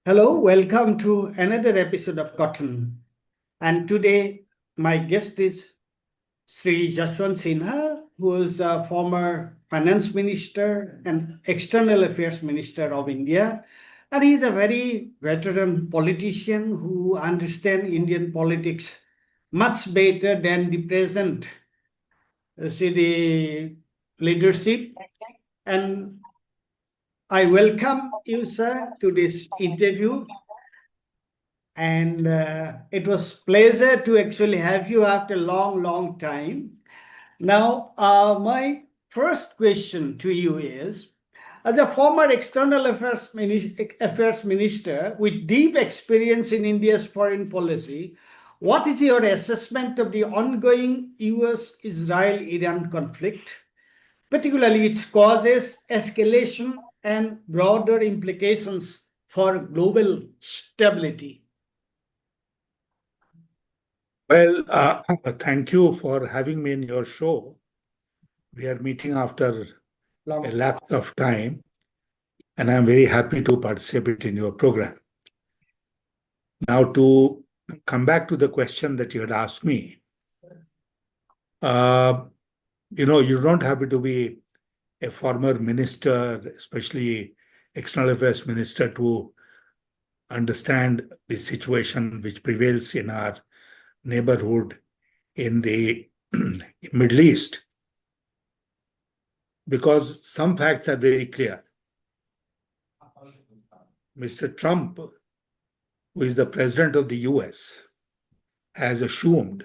Hello, welcome to another episode of Cotton. And today, my guest is Sri Yashwant Sinha, who is a former finance minister and external affairs minister of India. And he's a very veteran politician who understands Indian politics much better than the present the leadership. And I welcome you, sir, to this interview. And it was pleasure to actually have you after a long time. Now, my first question to you is, as a former affairs minister with deep experience in India's foreign policy, what is your assessment of the ongoing US-Israel-Iran conflict, particularly its causes, escalation, and broader implications for global stability? Well, thank you for having me in your show. We are meeting after a lapse of time, and I'm very happy to participate in your program. Now, to come back to the question that you had asked me, uh, you don't have to be a former minister, especially external affairs minister, to understand the situation which prevails in our neighborhood in the Middle East, because some facts are very clear. Mr. Trump, who is the president of the US, has assumed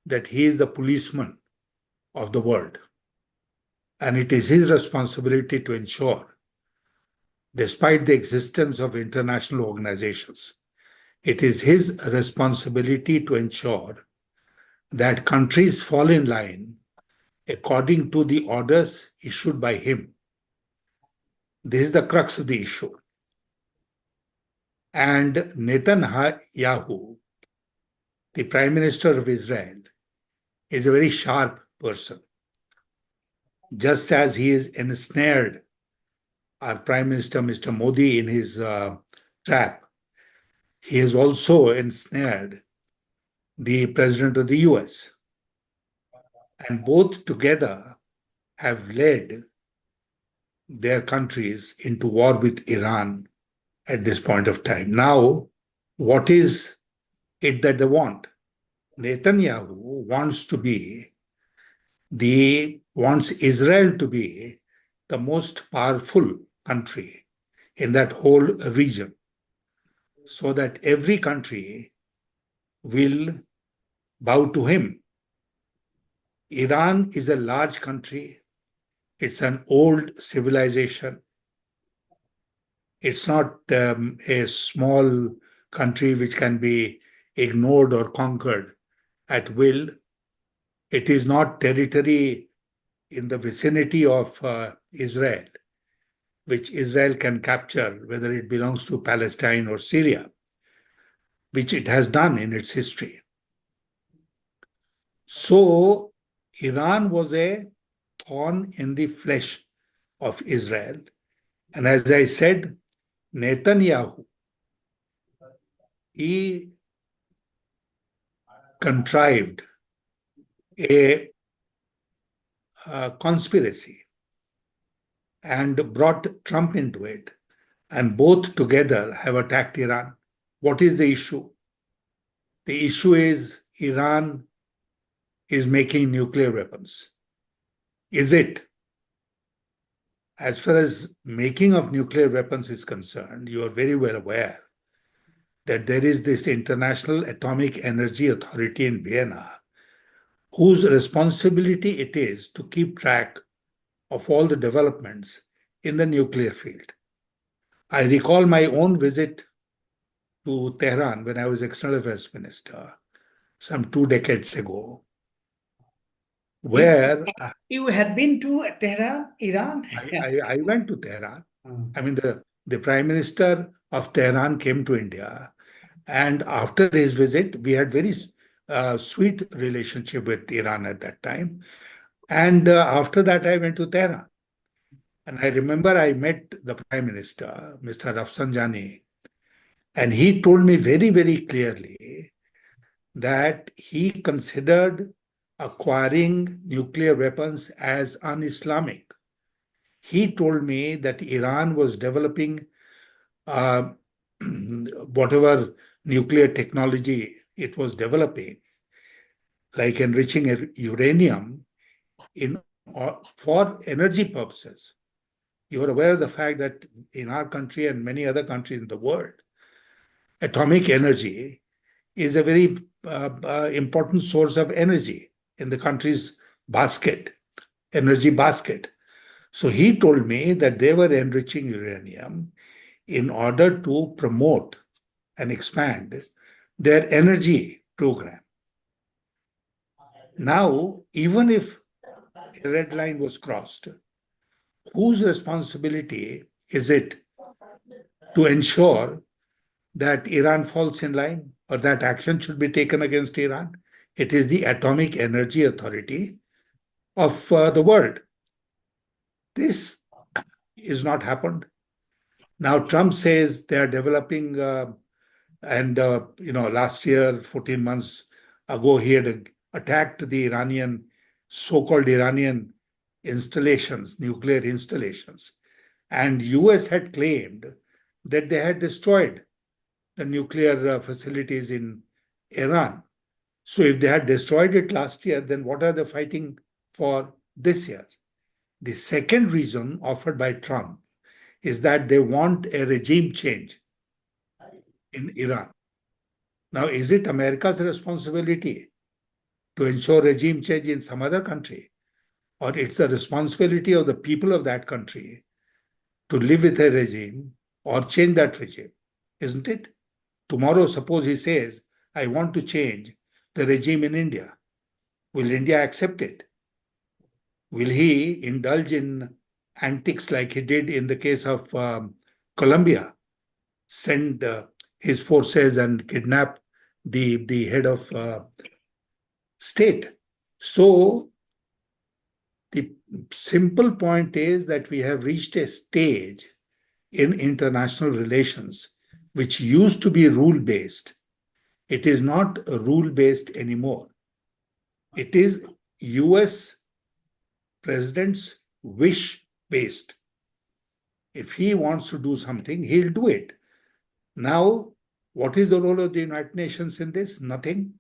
that he is the policeman of the world. And it is his responsibility to ensure, despite the existence of international organizations, it is his responsibility to ensure that countries fall in line according to the orders issued by him. This is the crux of the issue. And Netanyahu, the Prime Minister of Israel, is a very sharp person. Just as he is ensnared our Prime Minister, Mr. Modi, in his trap, he has also ensnared the President of the US. And both together have led their countries into war with Iran at this point of time. Now, what is it that they want? Netanyahu wants Israel to be the most powerful country in that whole region, so that every country will bow to him. Iran is a large country. It's an old civilization. It's not a small country which can be ignored or conquered at will. It is not territory in the vicinity of Israel, which Israel can capture, whether it belongs to Palestine or Syria, which it has done in its history. So, Iran was a thorn in the flesh of Israel. And as I said, Netanyahu, he contrived a conspiracy and brought Trump into it, and both together have attacked Iran. What is the issue? The issue is Iran is making nuclear weapons. Is it? As far as making of nuclear weapons is concerned, you are very well aware that there is this International Atomic Energy Authority in Vienna, whose responsibility it is to keep track of all the developments in the nuclear field. I recall my own visit to Tehran when I was External Affairs Minister some 2 decades ago, where You had been to Tehran, Iran? I went to Tehran. I mean, the Prime Minister of Tehran came to India, and after his visit, we had very sweet relationship with Iran at that time. And after that, I went to Tehran. And I remember I met the Prime Minister, Mr. Rafsanjani, And he told me very, very clearly that he considered acquiring nuclear weapons as un-Islamic. He told me that Iran was developing uh, whatever nuclear technology it was developing, like enriching uranium for energy purposes. You are aware of the fact that in our country and many other countries in the world, atomic energy is a very important source of energy in the country's energy basket. So he told me that they were enriching uranium in order to promote and expand their energy program. Now, even if a red line was crossed, whose responsibility is it to ensure that Iran falls in line or that action should be taken against Iran? It is the Atomic Energy Authority of the world. This is not happened. Now Trump says they are developing, last year, 14 months ago, he had attacked the Iranian, so-called Iranian installations, nuclear installations, and US had claimed that they had destroyed the nuclear facilities in Iran. So if they had destroyed it last year, then what are they fighting for this year? The second reason offered by Trump is that they want a regime change in Iran. Now, is it America's responsibility to ensure regime change in some other country? Or it's the responsibility of the people of that country to live with a regime or change that regime, isn't it? Tomorrow, suppose he says, I want to change the regime in India. Will India accept it? Will he indulge in antics like he did in the case of Colombia, send his forces and kidnap the head of state? So the simple point is that we have reached a stage in international relations which used to be rule-based. It is not rule-based anymore. It is US president's wish-based. If he wants to do something, he'll do it. Now, what is the role of the United Nations in this? Nothing.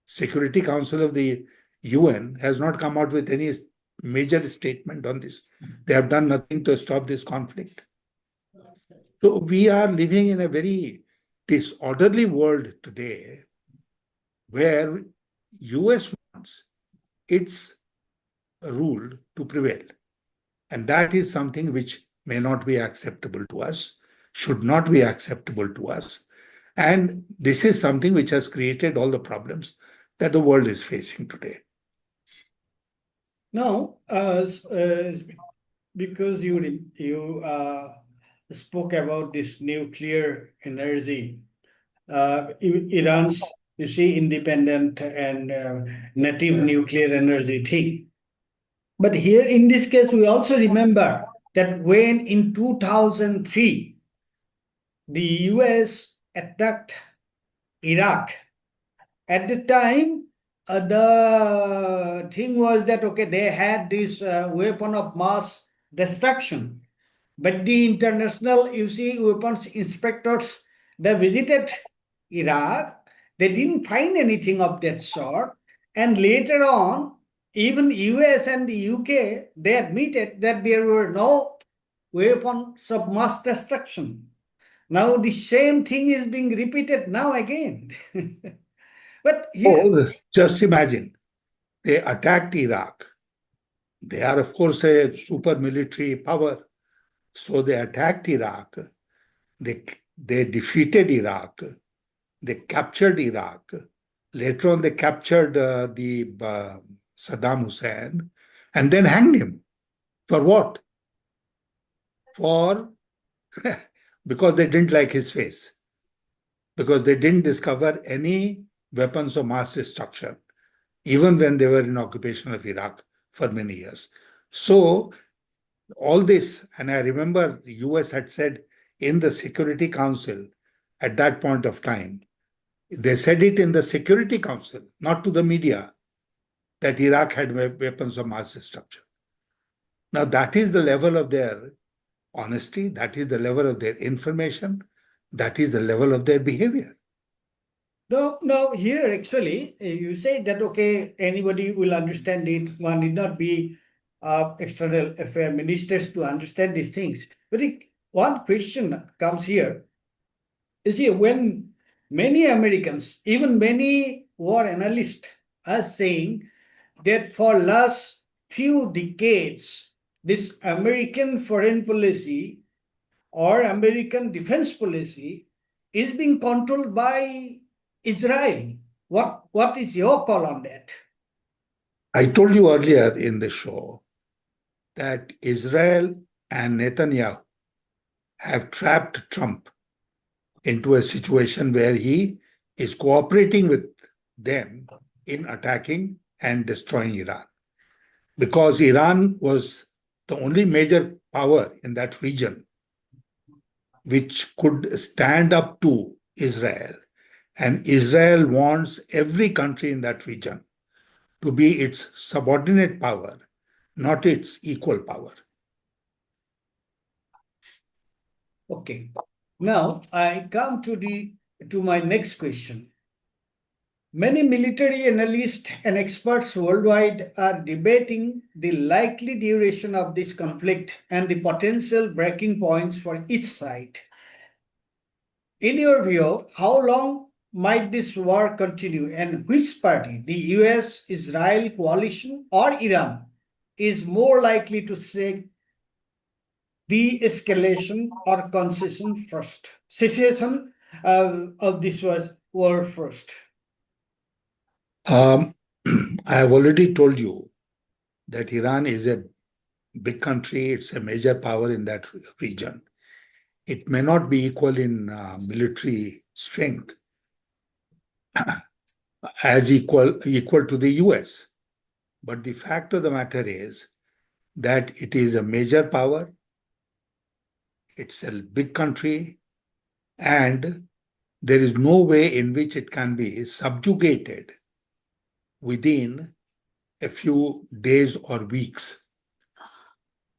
Security Council of the UN has not come out with any major statement on this. They have done nothing to stop this conflict. So we are living in a very disorderly world today where US wants its rule to prevail. And that is something which may not be acceptable to us, should not be acceptable to us. And this is something which has created all the problems that the world is facing today. Now, because you spoke about this nuclear energy, Iran's, you see, independent and native nuclear energy thing. But here in this case, we also remember that when in 2003, the US attacked Iraq, at the time, the thing was that, okay, they had this weapon of mass destruction. But the international, you see, weapons inspectors, they visited Iraq. They didn't find anything of that sort. And later on, even US and the UK, they admitted that there were no weapons of mass destruction. Now the same thing is being repeated now again. But here, Oh, just imagine, they attacked Iraq. They are, of course, a super military power. So they attacked Iraq. They defeated Iraq. They captured Iraq. Later on, they captured the Saddam Hussein and then hanged him. For what? For because they didn't like his face. Because they didn't discover any weapons of mass destruction, even when they were in occupation of Iraq for many years. So all this, and I remember the US had said in the Security Council, at that point of time. They said it in the Security Council, not to the media, that Iraq had weapons of mass destruction. Now, that is the level of their honesty, that is the level of their information, that is the level of their behavior. No, here actually, you say that, okay, anybody will understand it. One need not be external affair ministers to understand these things. But one question comes here. You see, when many Americans, even many war analysts are saying that for last few decades, this American foreign policy or American defense policy is being controlled by Israel. What is your call on that? I told you earlier in the show that Israel and Netanyahu have trapped Trump into a situation where he is cooperating with them in attacking and destroying Iran. Because Iran was the only major power in that region which could stand up to Israel. And Israel wants every country in that region to be its subordinate power, not its equal power. Okay. Now I come to my next question. Many military analysts and experts worldwide are debating the likely duration of this conflict and the potential breaking points for each side. In your view, how long might this war continue, and which party, the US Israel coalition or Iran, is more likely to seek de escalation or concession first? Cessation of this war first. I have already told you that Iran is a big country, it's a major power in that region. It may not be equal in military strength as equal to the US. But the fact of the matter is that it is a major power, it's a big country, and there is no way in which it can be subjugated within a few days or weeks.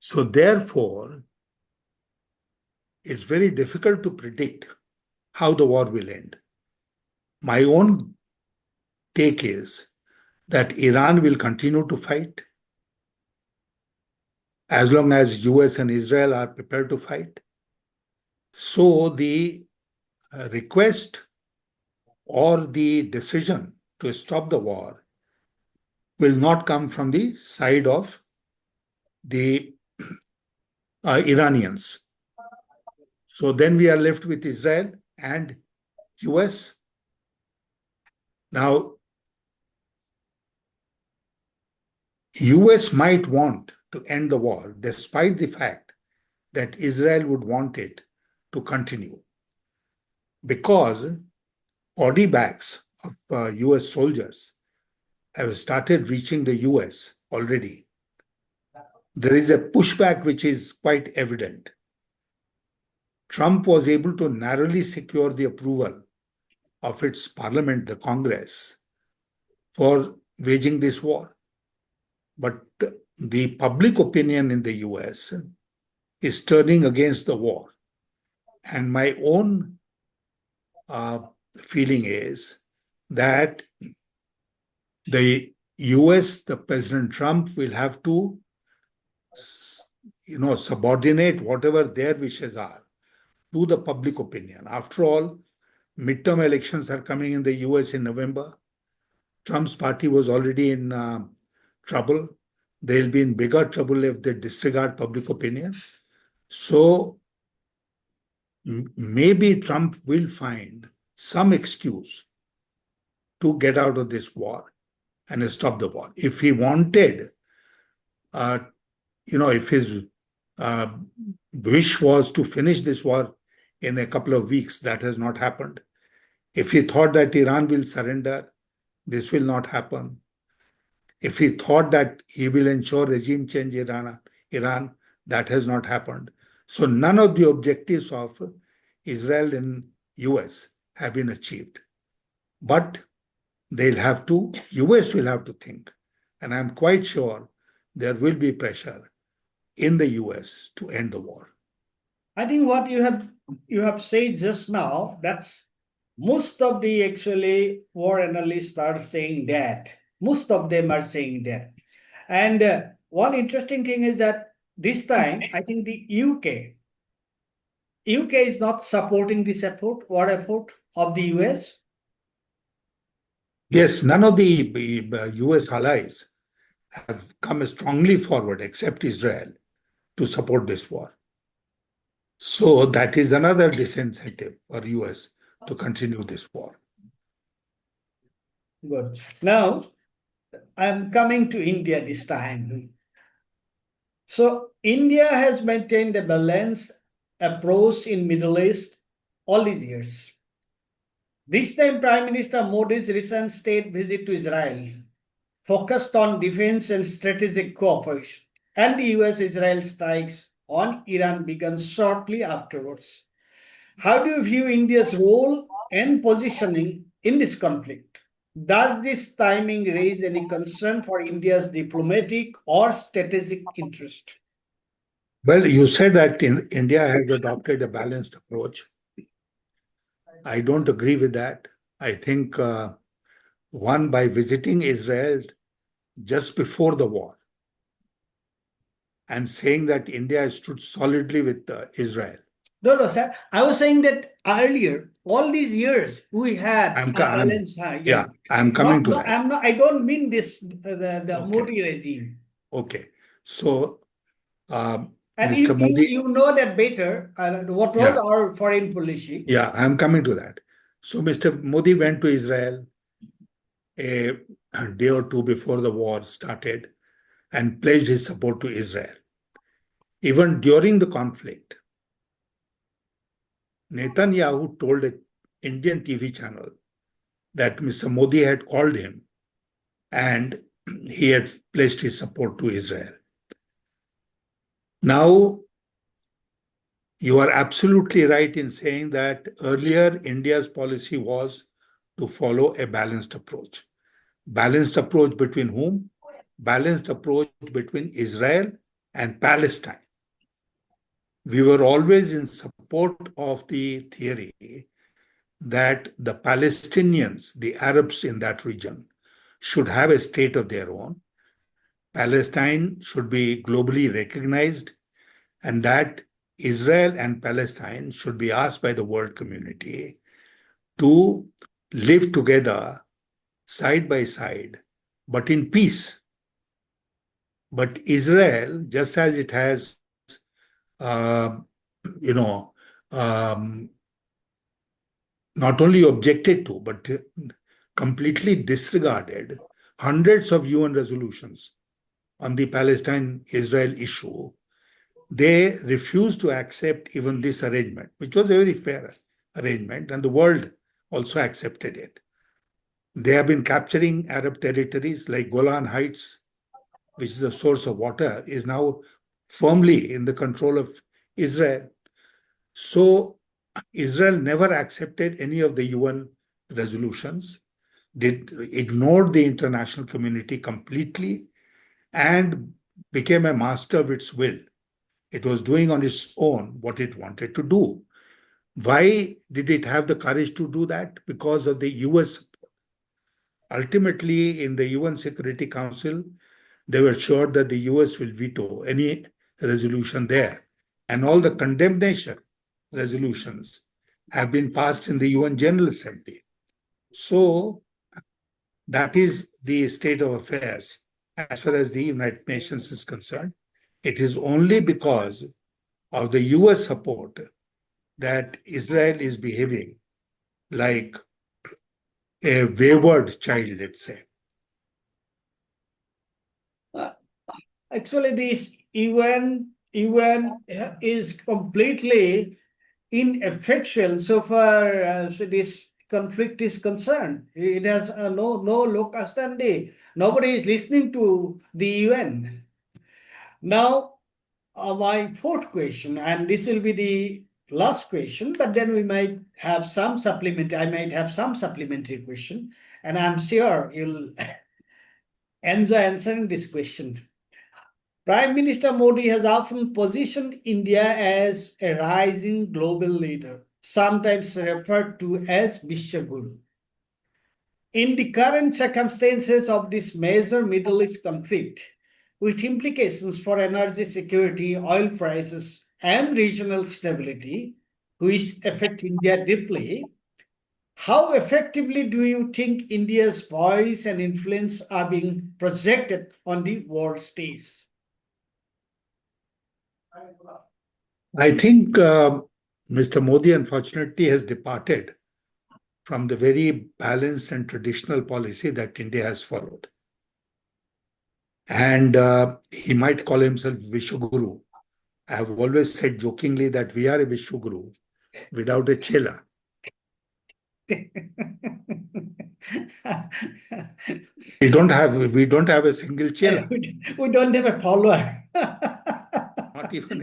So therefore, it's very difficult to predict how the war will end. My own take is that Iran will continue to fight as long as US and Israel are prepared to fight. So the request or the decision to stop the war will not come from the side of the Iranians. So then we are left with Israel and US. Now, US might want to end the war despite the fact that Israel would want it to continue, because body bags of US soldiers have started reaching the US already. There is a pushback which is quite evident. Trump was able to narrowly secure the approval of its parliament, the Congress, for waging this war. But the public opinion in the US is turning against the war. And my own feeling is that the US, the President Trump, will have to subordinate whatever their wishes are to the public opinion. After all, midterm elections are coming in the US in November. Trump's party was already in trouble. They'll be in bigger trouble if they disregard public opinion. So maybe Trump will find some excuse to get out of this war and stop the war. If he wanted, if his wish was to finish this war in a couple of weeks, that has not happened. If he thought that Iran will surrender, this will not happen. If he thought that he will ensure regime change in Iran, that has not happened. So none of the objectives of Israel in US have been achieved. But US will have to think. And I'm quite sure there will be pressure in the US to end the war. I think what you have said just now, that's most of the actually war analysts are saying that. Most of them are saying that. And one interesting thing is that this time, I think the UK is not supporting this effort, war effort of the US. Yes, none of the US allies have come strongly forward except Israel to support this war. So that is another disincentive for US to continue this war. Good. Now, I'm coming to India this time. So India has maintained a balanced approach in Middle East all these years. This time, Prime Minister Modi's recent state visit to Israel focused on defense and strategic cooperation, and the US-Israel strikes on Iran began shortly afterwards. How do you view India's role and positioning in this conflict? Does this timing raise any concern for India's diplomatic or strategic interest? Well, you said that India has adopted a balanced approach. I don't agree with that. I think one, by visiting Israel just before the war and saying that India stood solidly with Israel. No, no, sir. I was saying that earlier, all these years, we had I'm, a I'm balance. yeah, I'm coming Not, to no, that. I'm not. I don't mean this. The Okay, Modi regime. okay. So And Mr. you Modi, you know that better. What was yeah, our foreign policy? yeah, I'm coming to that. So Mr. Modi went to Israel a day or two before the war started and pledged his support to Israel. Even during the conflict, Netanyahu told an Indian TV channel that Mr. Modi had called him and he had pledged his support to Israel. Now, you are absolutely right in saying that earlier India's policy was to follow a balanced approach. Balanced approach between whom? Balanced approach between Israel and Palestine. We were always in support of the theory that the Palestinians, the Arabs in that region, should have a state of their own. Palestine should be globally recognized, and that Israel and Palestine should be asked by the world community to live together side by side, but in peace. But Israel, just as it has, uh, you know, um, not only objected to, but completely disregarded hundreds of UN resolutions on the Palestine Israel issue, they refused to accept even this arrangement, which was a very fair arrangement, and the world also accepted it. They have been capturing Arab territories like Golan Heights, which is a source of water, is now firmly in the control of Israel. So Israel never accepted any of the UN resolutions, ignored the international community completely, and became a master of its will. It was doing on its own what it wanted to do. Why did it have the courage to do that? Because of the US support. Ultimately, in the UN Security Council, they were sure that the US will veto any resolution there. And all the condemnation resolutions have been passed in the UN General Assembly. So that is the state of affairs as far as the United Nations is concerned. It is only because of the US support that Israel is behaving like a wayward child, let's say. Uh, Actually, this UN is completely ineffectual so far as this conflict is concerned. It has no locus standi. Nobody is listening to the UN. Now, my fourth question, and this will be the last question, but then we might have some supplement. I might have some supplementary question, and I'm sure you'll enjoy answering this question. Prime Minister Modi has often positioned India as a rising global leader, sometimes referred to as Vishwaguru. In the current circumstances of this major Middle East conflict, with implications for energy security, oil prices, and regional stability, which affect India deeply, how effectively do you think India's voice and influence are being projected on the world stage? I think Mr. Modi, unfortunately, has departed from the very balanced and traditional policy that India has followed. And he might call himself Vishwaguru. I have always said jokingly that we are a Vishwaguru without a Chela. We don't have a single Chela. We don't have a follower. Not even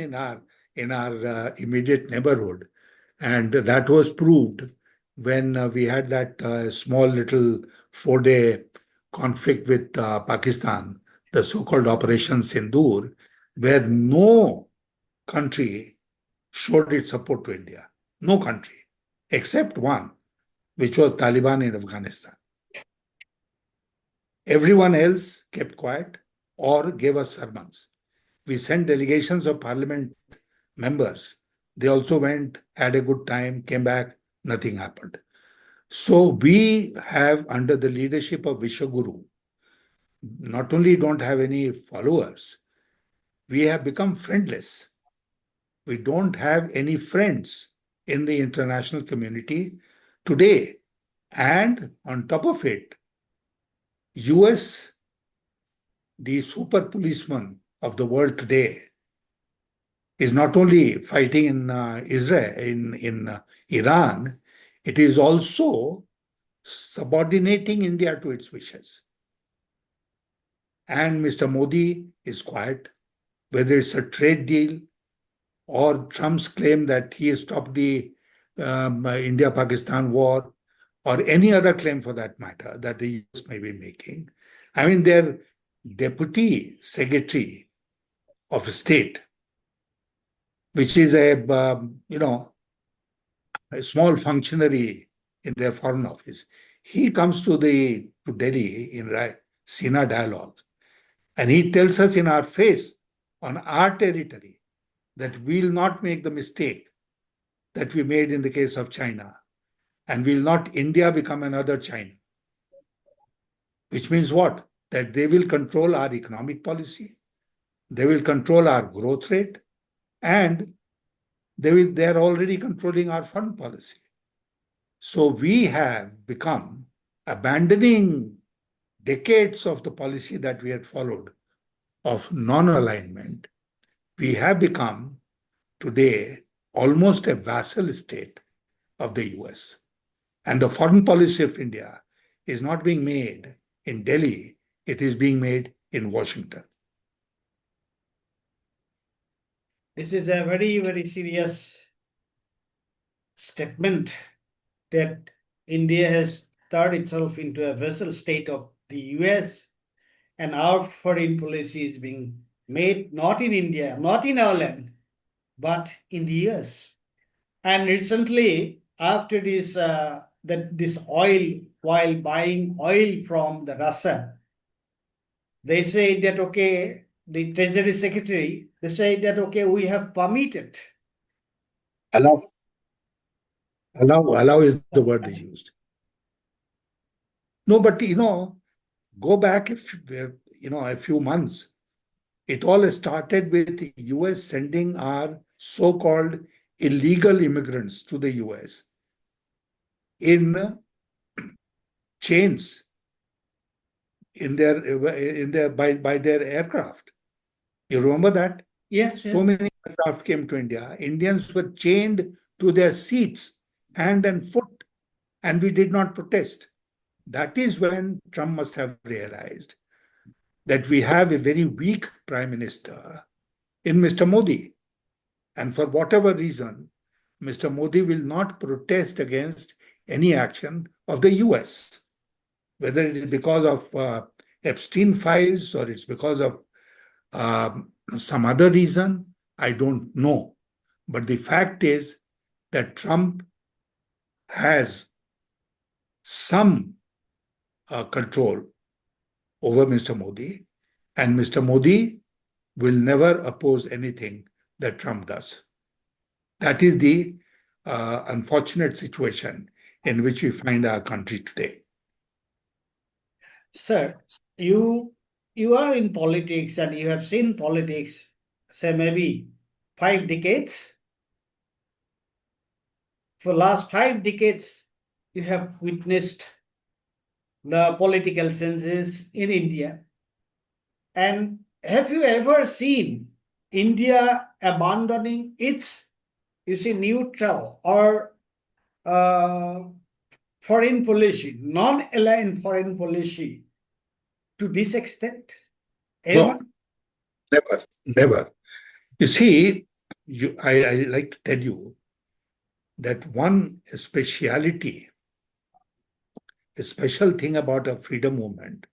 in our immediate neighborhood. And that was proved when we had that small little 4-day conflict with Pakistan, the so-called Operation Sindoor, where no country showed its support to India. No country, except one, which was Taliban in Afghanistan. Everyone else kept quiet or gave us sermons. We sent delegations of parliament members. They also went, had a good time, came back, nothing happened. So we have, under the leadership of Vishwaguru, not only don't have any followers, we have become friendless. We don't have any friends in the international community today. And on top of it, US, the super policeman of the world today, is not only fighting in Israel, in Iran, it is also subordinating India to its wishes. And Mr. Modi is quiet, whether it's a trade deal or Trump's claim that he has stopped the India-Pakistan war, or any other claim for that matter that the US may be making. I mean, their deputy secretary of state, which is a small functionary in their foreign office, he comes to Delhi in Sina dialogues, and he tells us in our face, on our territory, that we'll not make the mistake that we made in the case of China, and will not India become another China. Which means what? That they will control our economic policy, they will control our growth rate, and they're already controlling our foreign policy. So we have become, abandoning decades of the policy that we had followed of non-alignment, we have become today almost a vassal state of the US. And the foreign policy of India is not being made in Delhi, it is being made in Washington. This is a very, very serious statement that India has turned itself into a vassal state of the US, and our foreign policy is being made not in India, not in our land, but in the US. And recently, after this oil, while buying oil from the Russia, they say that okay, the Treasury Secretary, they say that okay, we have permitted. Allow is the word they used. No, but go back a few months. It all started with the US sending our so-called illegal immigrants to the US in chains by their aircraft. You remember that? Yes. So many aircraft came to India. Indians were chained to their seats, hand and foot, and we did not protest. That is when Trump must have realized that we have a very weak prime minister in Mr. Modi. And for whatever reason, Mr. Modi will not protest against any action of the US, whether it is because of Epstein files or it's because of some other reason, I don't know. But the fact is that Trump has some control over Mr. Modi, and Mr. Modi will never oppose anything that Trump does. That is the unfortunate situation in which we find our country today. Sir, you are in politics and you have seen politics, say maybe 5 decades. For last 5 decades, you have witnessed the political changes in India. And have you ever seen India abandoning its, neutral or uh, foreign policy, non-aligned foreign policy to this extent? No, Ever? never, never. You see, I like to tell you that one speciality, a special thing about a freedom movement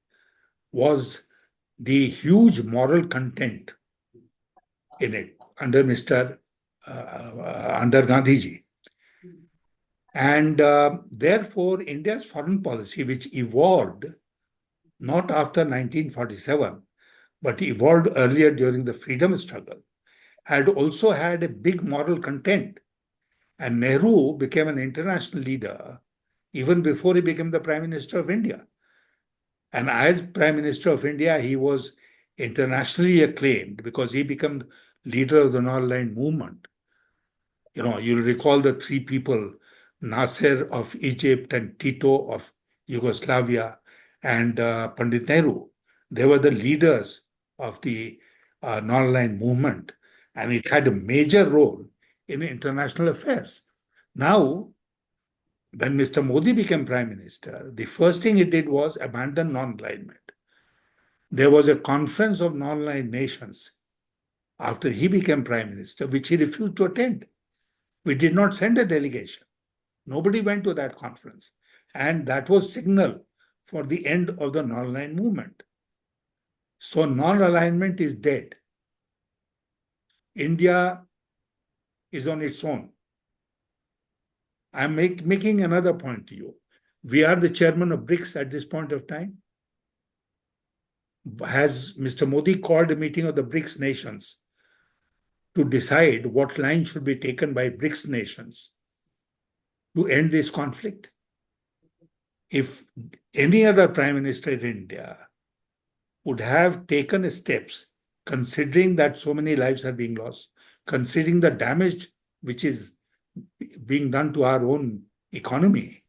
was the huge moral content in it under under Gandhiji. And therefore, India's foreign policy, which evolved not after 1947, but evolved earlier during the freedom struggle, had also had a big moral content. And Nehru became an international leader even before he became the Prime Minister of India. And as Prime Minister of India, he was internationally acclaimed because he became leader of the non-aligned movement. You know, you'll recall the three people, Nasser of Egypt and Tito of Yugoslavia and Pandit Nehru. They were the leaders of the non-aligned movement, and it had a major role in international affairs. Now, when Mr. Modi became Prime Minister, the first thing he did was abandon non-alignment. There was a conference of non-aligned nations after he became Prime Minister, which he refused to attend. We did not send a delegation. Nobody went to that conference. And that was signal for the end of the non-aligned movement. So non-alignment is dead. India is on its own. I'm making another point to you. We are the chairman of BRICS at this point of time. Has Mr. Modi called a meeting of the BRICS nations to decide what line should be taken by BRICS nations to end this conflict? If any other prime minister in India would have taken steps, considering that so many lives are being lost, considering the damage which is being done to our own economy,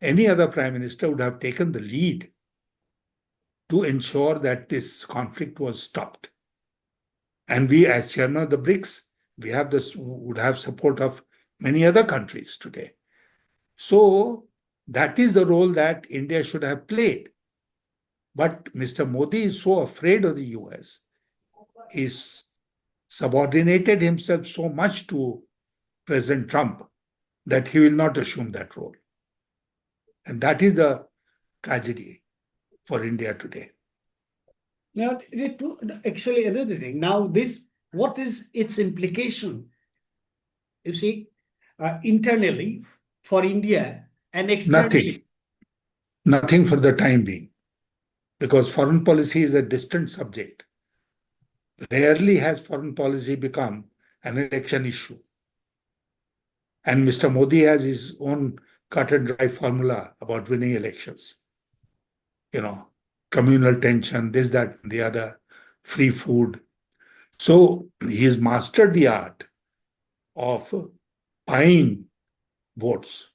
any other prime minister would have taken the lead to ensure that this conflict was stopped. And we, as chairman of the BRICS, would have support of many other countries today. So that is the role that India should have played. But Mr. Modi is so afraid of the US. He's subordinated himself so much to President Trump that he will not assume that role. And that is the tragedy for India today. Now, actually, another thing. Now, what is its implication? You see, internally for India and externally. Nothing for the time being, because foreign policy is a distant subject. Rarely has foreign policy become an election issue. And Mr. Modi has his own cut and dry formula about winning elections. You know, communal tension, this, that, and the other, free food. So he has mastered the art of buying votes.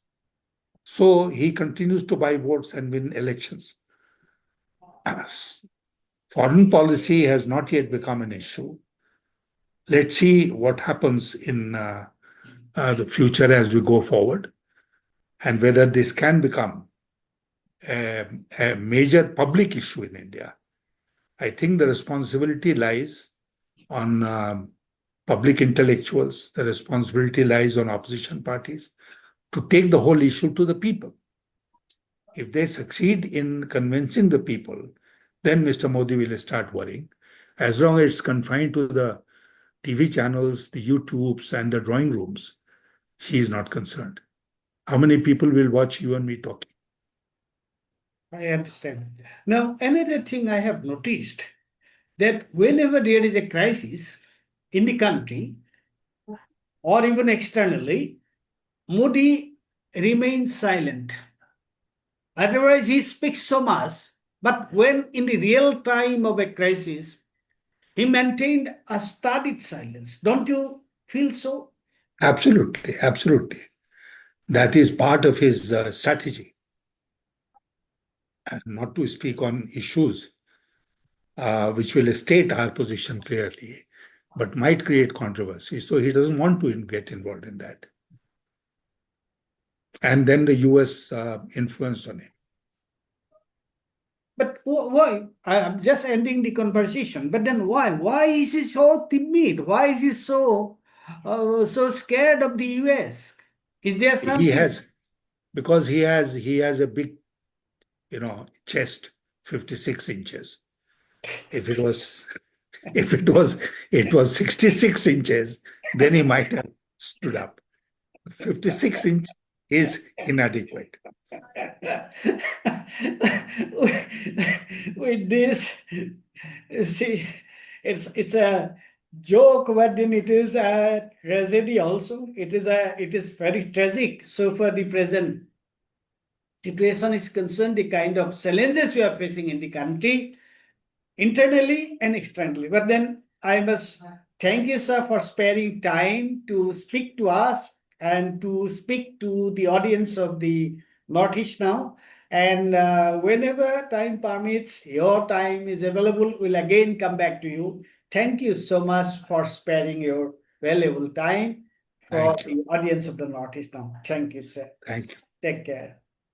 So he continues to buy votes and win elections. Foreign policy has not yet become an issue. Let's see what happens in the future as we go forward, and whether this can become a major public issue in India. I think the responsibility lies on public intellectuals, the responsibility lies on opposition parties to take the whole issue to the people. If they succeed in convincing the people, then Mr. Modi will start worrying. As long as it's confined to the TV channels, the YouTubes, and the drawing rooms, he is not concerned. How many people will watch you and me talking? I understand. Now, another thing I have noticed that whenever there is a crisis in the country or even externally, Modi remains silent. Otherwise, he speaks so much, but when in the real time of a crisis, he maintained a studied silence. Don't you feel so? Absolutely, absolutely. That is part of his strategy. And not to speak on issues which will state our position clearly, but might create controversy. So he doesn't want to get involved in that. And then the US influence on him. But why? I'm just ending the conversation. But then why? Why is he so timid? Why is he so scared of the US? Is there He something? has, because he has a big, chest, 56 inches. If it was it was 66 inches, then he might have stood up. 56-inch is inadequate. With this, see, it's a joke, but then it is a tragedy also. It is very tragic. So for the present situation is concerned, the kind of challenges we are facing in the country, internally and externally. But then I must thank you, sir, for sparing time to speak to us and to speak to the audience of the Northeast now. And whenever time permits, your time is available, we'll again come back to you. Thank you so much for sparing your valuable time for Thank you. the audience of the Northeast now. Thank you, sir. Thank you. Take care.